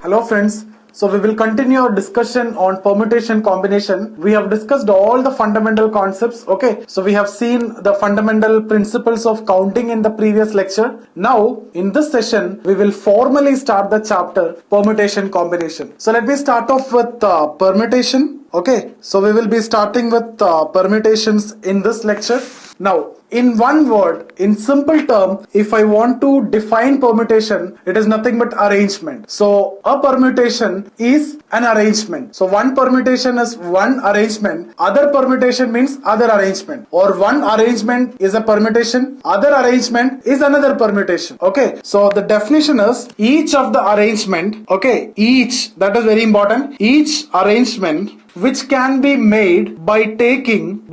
Hello friends. So we will continue our discussion on permutation combination. We have discussed all the fundamental concepts. Okay. So we have seen the fundamental principles of counting in the previous lecture. Now in this session, we will formally start the chapter permutation combination. So let me start off with permutation. Okay. So we will be starting with permutations in this lecture. Now, in one word, in simple term, if I want to define permutation, it is nothing but arrangement. So, a permutation is an arrangement. So, one permutation is one arrangement. Other permutation means other arrangement. Or one arrangement is a permutation. Other arrangement is another permutation. Okay. So, the definition is each of the arrangement, okay, each, that is very important, each arrangement which can be made by taking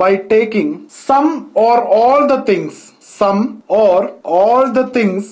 some or all the things,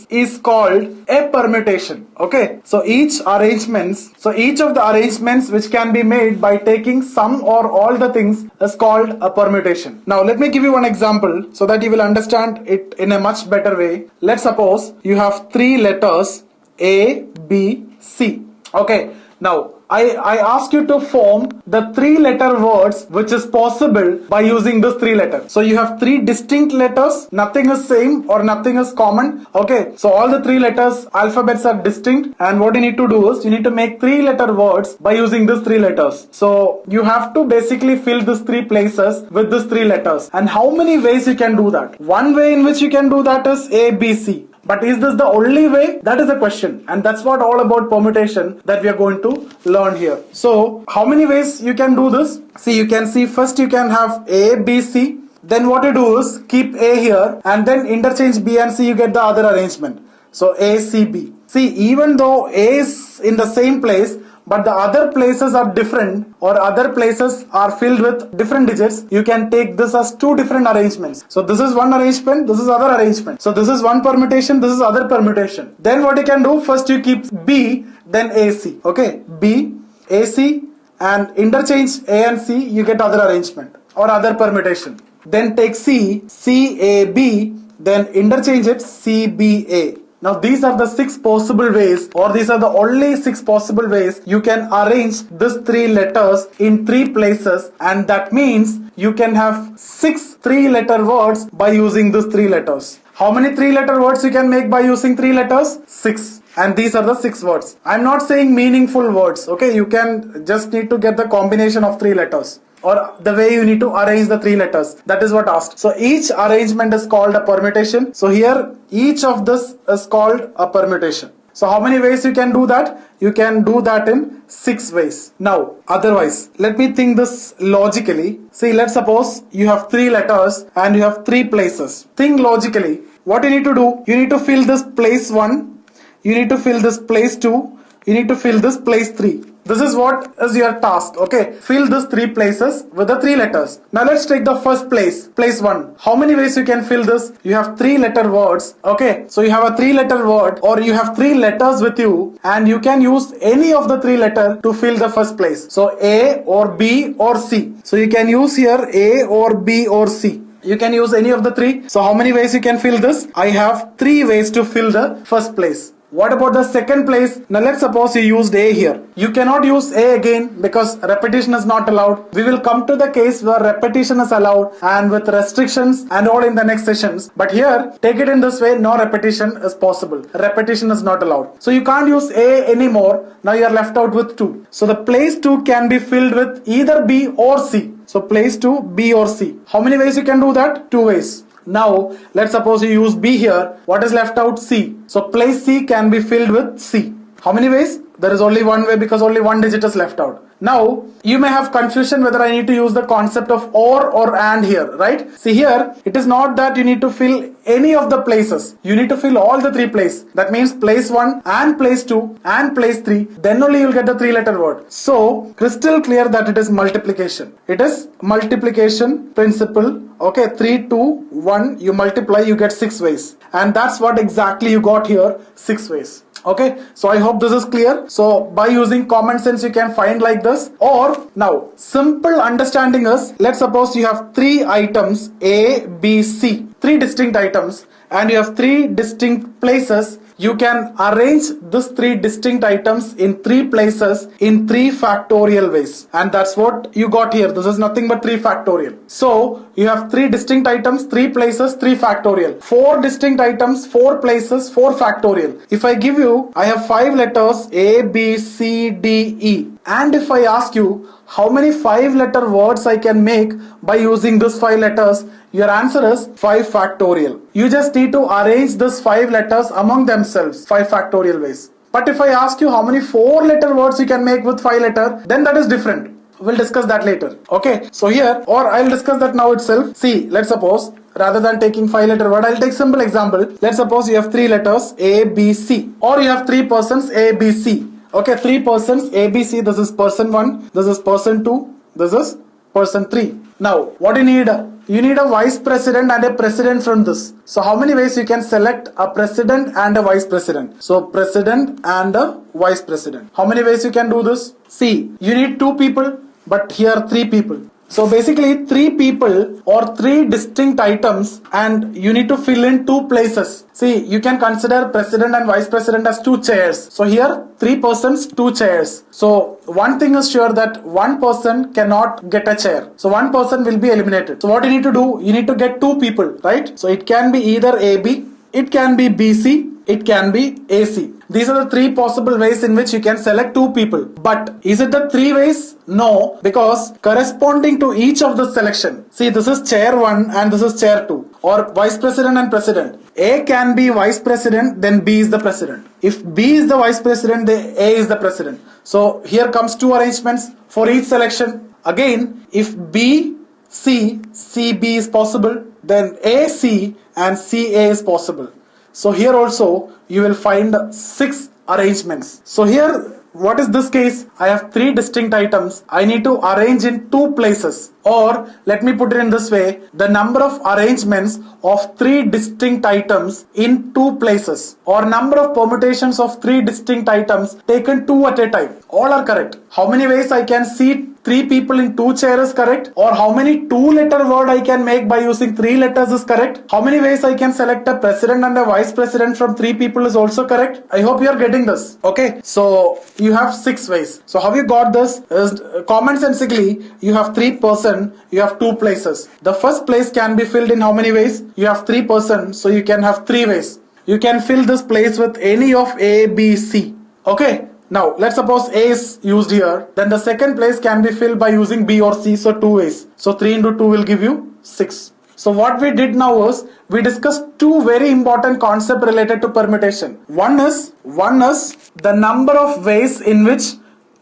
is called a permutation. Okay, so each of the arrangements which can be made by taking some or all the things is called a permutation. Now let me give you one example so that you will understand it in a much better way. Let's suppose you have three letters A, B, C. Okay, now I ask you to form the three letter words which is possible by using this three letters. So you have three distinct letters, nothing is same or nothing is common. Okay, so all the three letters alphabets are distinct, and what you need to do is you need to make three letter words by using these three letters. So you have to basically fill these three places with these three letters. And how many ways you can do that? One way in which you can do that is A, B, C. But is this the only way? That is the question, and that's what all about permutation that we are going to learn here. So how many ways you can do this? See, you can see first you can have A, B, C. Then what you do is keep A here and then interchange B and C, you get the other arrangement. So A, C, B. See, even though A is in the same place, but the other places are different or other places are filled with different digits, you can take this as two different arrangements. So this is one arrangement, this is other arrangement. So this is one permutation, this is other permutation. Then what you can do, first you keep B, then AC. Okay, B, AC, and interchange A and C, you get other arrangement or other permutation. Then take C, CAB, then interchange it CBA. Now these are the six possible ways, or these are the only six possible ways you can arrange these three letters in three places, and that means you can have 6 3-letter words by using these three letters. How many 3-letter words you can make by using three letters? 6. And these are the 6 words. I'm not saying meaningful words, okay? You can just need to get the combination of 3 letters, or the way you need to arrange the 3 letters. That is what asked. So each arrangement is called a permutation. So here each of this is called a permutation. So how many ways you can do that? You can do that in 6 ways. Now otherwise, let me think this logically. See, let's suppose you have 3 letters and you have 3 places. Think logically. What you need to do? You need to fill this place 1. You need to fill this place 2. You need to fill this place 3. This is what is your task. Okay, fill these 3 places with the 3 letters. Now let's take the first place 1. How many ways you can fill this? You have 3 letter words. Okay, so you have a 3-letter word, or you have 3 letters with you, and you can use any of the 3 letter to fill the first place. So A or B or C. So you can use here A or B or C. You can use any of the 3. So how many ways you can fill this? I have 3 ways to fill the first place. What about the second place? Now let's suppose you used A here. You cannot use A again because repetition is not allowed. We will come to the case where repetition is allowed and with restrictions and all in the next sessions. But here, take it in this way, no repetition is possible. Repetition is not allowed. So you can't use A anymore. Now you are left out with 2. So the place 2 can be filled with either B or C. So place 2, B or C. How many ways you can do that? 2 ways. Now let's suppose you use B here. What is left out? C. So place C can be filled with C. How many ways? There is only one way because only one digit is left out. Now you may have confusion whether I need to use the concept of or and here, right? See here, it is not that you need to fill any of the places. You need to fill all the 3 places. That means place 1 and place 2 and place 3. Then only you'll get the 3-letter word. So crystal clear that it is multiplication. It is multiplication principle. Okay, 3, 2, 1, you multiply, you get 6 ways. And that's what exactly you got here, 6 ways. Okay, so I hope this is clear. So by using common sense you can find like this. Or now simple understanding is, let's suppose you have 3 items A, B, C, 3 distinct items, and you have 3 distinct places you can arrange these three distinct items in three places in 3 factorial ways. And that's what you got here. This is nothing but 3 factorial. So you have 3 distinct items, 3 places, 3 factorial. 4 distinct items, 4 places, 4 factorial. If I give you, I have 5 letters A, B, C, D, E. And if I ask you how many 5-letter words I can make by using these 5 letters, your answer is 5 factorial. You just need to arrange these 5 letters among themselves, 5 factorial ways. But if I ask you how many 4-letter words you can make with 5 letter, then that is different. We'll discuss that later. Okay, so here, or I'll discuss that now itself. See, let's suppose, rather than taking 5-letter word, I'll take simple example. Let's suppose you have 3 letters A, B, C, or you have 3 persons A, B, C. Okay, 3 persons A, B, C. This is person 1, this is person 2, this is person 3. Now, what you need? You need a vice president and a president from this. So how many ways you can select a president and a vice president? So president and a vice president. How many ways you can do this? See, you need 2 people, but here 3 people. So basically 3 people or 3 distinct items, and you need to fill in 2 places. See, you can consider president and vice president as 2 chairs. So here 3 persons, 2 chairs. So one thing is sure, that one person cannot get a chair. So one person will be eliminated. So what you need to do? You need to get 2 people, right? So it can be either AB, it can be BC, it can be AC. These are the 3 possible ways in which you can select 2 people. But is it the 3 ways? No, because corresponding to each of the selection. See, this is chair 1 and this is chair 2, or vice president and president. A can be vice president, then B is the president. If B is the vice president, then A is the president. So here comes 2 arrangements for each selection. Again, if B, C, CB is possible, then AC and CA is possible. So here also you will find 6 arrangements. So here, what is this case? I have 3 distinct items. I need to arrange in 2 places. Or let me put it in this way, the number of arrangements of 3 distinct items in 2 places, or number of permutations of 3 distinct items taken 2 at a time. All are correct. How many ways I can seat 3 people in 2 chairs is correct, or how many 2-letter word I can make by using 3 letters is correct. How many ways I can select a president and a vice president from 3 people is also correct. I hope you are getting this. Okay, so you have 6 ways. So how you got this is common sensically, you have 3 person, you have 2 places. The first place can be filled in how many ways? You have 3 person, so you can have 3 ways. You can fill this place with any of A, B, C. Okay. Now, let's suppose A is used here, then the second place can be filled by using B or C, so 2 ways. So 3 into 2 will give you 6. So what we did now was, we discussed 2 very important concepts related to permutation. One is the number of ways in which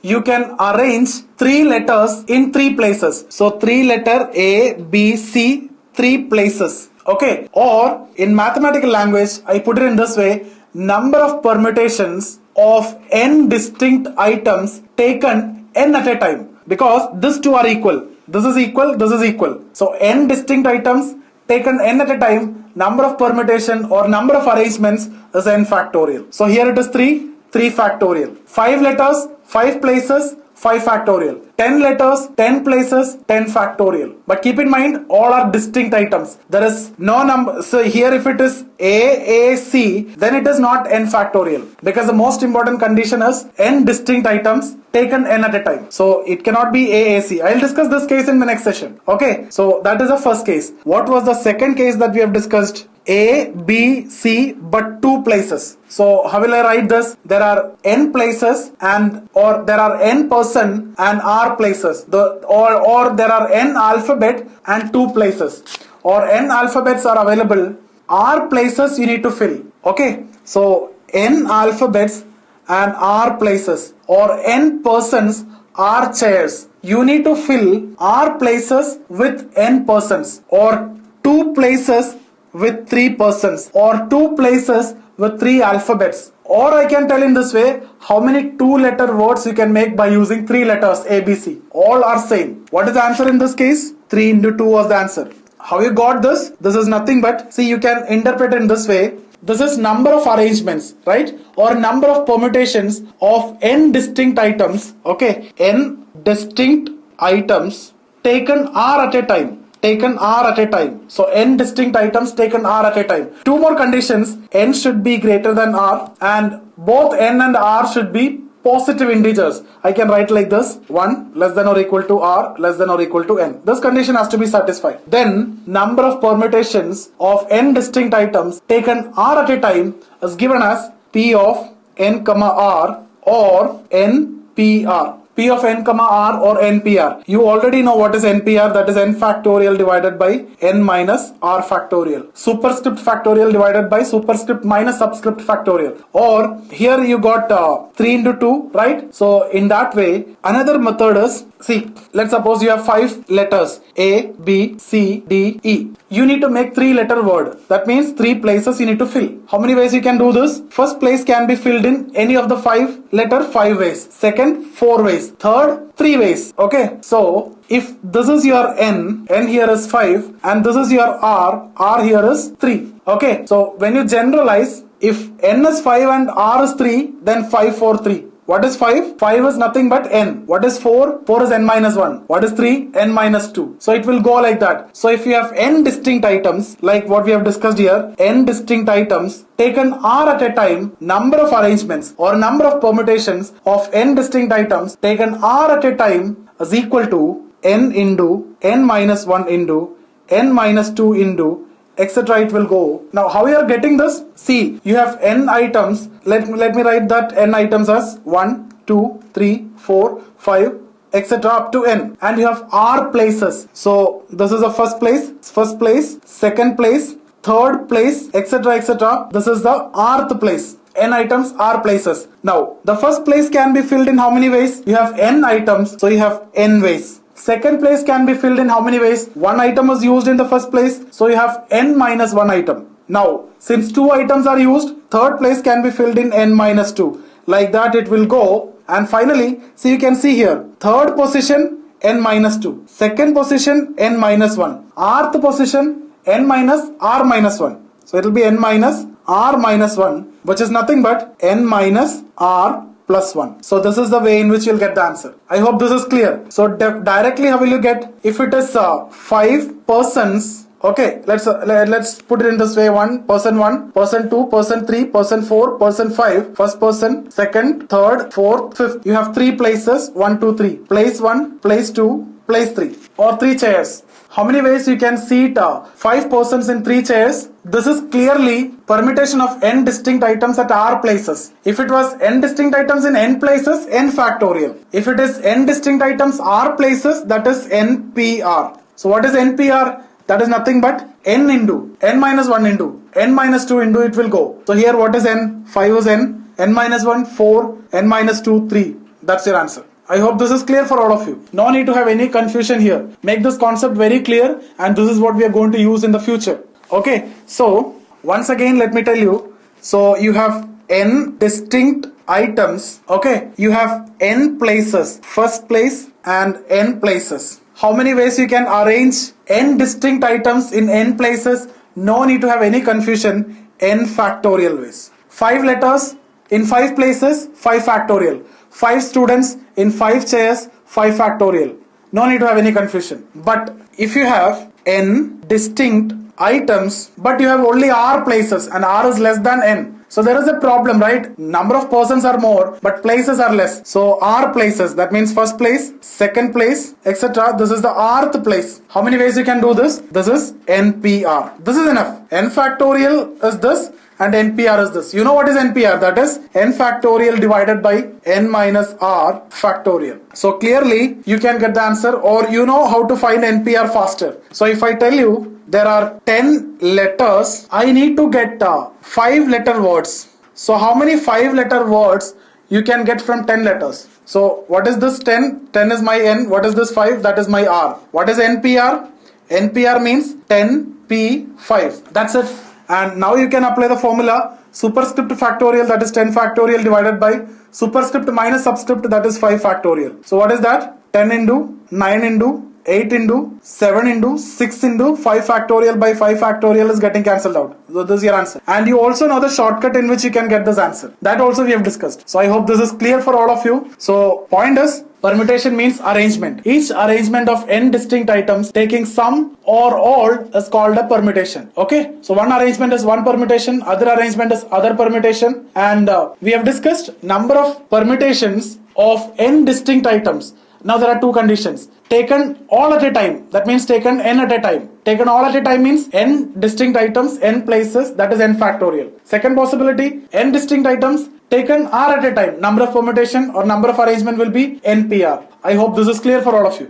you can arrange 3 letters in 3 places. So 3 letter A, B, C, 3 places. Okay. Or in mathematical language, I put it in this way, number of permutations of n distinct items taken n at a time, because these 2 are equal. This is equal, this is equal. So n distinct items taken n at a time, number of permutation or number of arrangements is n factorial. So here it is 3 factorial. 5 letters, 5 places, 5 factorial. 10 letters, 10 places, 10 factorial. But keep in mind, all are distinct items. There is no number. So here if it is AAC, then it is not n factorial, because the most important condition is n distinct items taken n at a time. So it cannot be AAC. I'll discuss this case in the next session. Okay, so that is the first case. What was the second case that we have discussed? A, B, C, but 2 places. So how will I write this? There are n places or there are n person and r places. Or there are n alphabet and 2 places. Or n alphabets are available. R places you need to fill. Okay. So n alphabets and r places, or n persons, r chairs. You need to fill r places with n persons, or 2 places with 3 persons, or 2 places with 3 alphabets. Or I can tell in this way, how many 2-letter words you can make by using 3 letters A, B, C. All are same. What is the answer in this case? 3 into 2 was the answer. How you got this? This is nothing but, see, you can interpret in this way. This is number of arrangements, right? Or number of permutations of n distinct items. Okay, n distinct items taken r at a time. taken r at a time. So n distinct items taken r at a time. Two more conditions, n should be greater than r and both n and r should be positive integers. I can write like this: 1 less than or equal to r less than or equal to n. This condition has to be satisfied. Then number of permutations of n distinct items taken r at a time is given as p of n comma r or npr. P of n comma r or npr. You already know what is npr, that is n factorial divided by n minus r factorial. Superscript factorial divided by superscript minus subscript factorial. Or here you got 3 into 2, right? So in that way, another method is, see, let's suppose you have 5 letters A, B, C, D, E. You need to make 3-letter word. That means 3 places you need to fill. How many ways you can do this? First place can be filled in any of the 5-letter 5 ways. Second, 4 ways. Third, 3 ways. Okay. So if this is your n here is 5 and this is your r here is 3. Okay. So when you generalize, if n is 5 and r is 3, then 5, 4, 3. What is 5? 5 is nothing but n. What is 4? 4 is n minus 1. What is 3? N minus 2. So it will go like that. So if you have n distinct items, like what we have discussed here, n distinct items taken r at a time, number of arrangements or number of permutations of n distinct items taken r at a time is equal to n into n minus 1 into n minus 2 into etc. It will go. Now how you are getting this? See, you have n items. Let me write that n items as 1, 2, 3, 4, 5, etc. up to n. And you have r places. So this is the first place, second place, third place, etc. etc. This is the rth place. N items are places. Now the first place can be filled in how many ways? You have n items, so you have n ways. Second place can be filled in how many ways? One item is used in the first place, so you have n minus 1 item. Now, since 2 items are used, third place can be filled in n minus 2. Like that it will go. And finally, so you can see here, third position n minus 2. Second position n minus 1. Rth position n minus r minus 1. So it will be n minus r minus 1, which is nothing but n minus r plus 1. So this is the way in which you'll get the answer. I hope this is clear. So directly how will you get? If it is 5 persons, okay, let's put it in this way: person 1, person 2, person 3, person 4, person 5, first person, second, third, fourth, fifth. You have 3 places, 1, 2, 3. Place 1, place 2, place 3, or 3 chairs. How many ways you can seat 5 persons in 3 chairs? This is clearly permutation of n distinct items at r places. If it was n distinct items in n places, n factorial. If it is n distinct items r places, that is npr. So what is npr? That is nothing but n into n minus 1 into n minus 2 into it will go. So here what is n? 5 is n minus 1, 4, n minus 2, 3. That's your answer. I hope this is clear for all of you. No need to have any confusion here. Make this concept very clear, and this is what we are going to use in the future. Okay, so once again let me tell you. So you have n distinct items. Okay, you have n places, first place and n places. How many ways you can arrange n distinct items in n places? No need to have any confusion. N factorial ways. 5 letters in 5 places, 5 factorial. 5 students in 5 chairs, 5 factorial. No need to have any confusion. But if you have n distinct items, but you have only r places and r is less than n, so there is a problem, right? Number of persons are more, but places are less. So r places, that means first place, second place, etc. This is the rth place. How many ways you can do this? This is npr. This is enough. N factorial is this, and npr is this. You know what is npr? That is n factorial divided by n minus r factorial. So clearly you can get the answer, or you know how to find npr faster. So if I tell you there are 10 letters, I need to get 5-letter words. So how many 5-letter words you can get from 10 letters? So what is this 10? 10 is my n. What is this 5? That is my r. What is npr? npr means 10p5. That's it. And now you can apply the formula superscript factorial, that is 10 factorial divided by superscript minus subscript, that is 5 factorial. So what is that? 10 into 9 into 8 into 7 into 6 into 5 factorial by 5 factorial is getting cancelled out. So this is your answer. And you also know the shortcut in which you can get this answer. That also we have discussed. So I hope this is clear for all of you. So point is, permutation means arrangement. Each arrangement of n distinct items taking some or all is called a permutation. Okay, so one arrangement is one permutation, other arrangement is other permutation, and we have discussed number of permutations of n distinct items. Now there are two conditions. Taken all at a time, that means taken n at a time. Taken all at a time means n distinct items, n places, that is n factorial. Second possibility, n distinct items taken r at a time. Number of permutation or number of arrangement will be npr. I hope this is clear for all of you.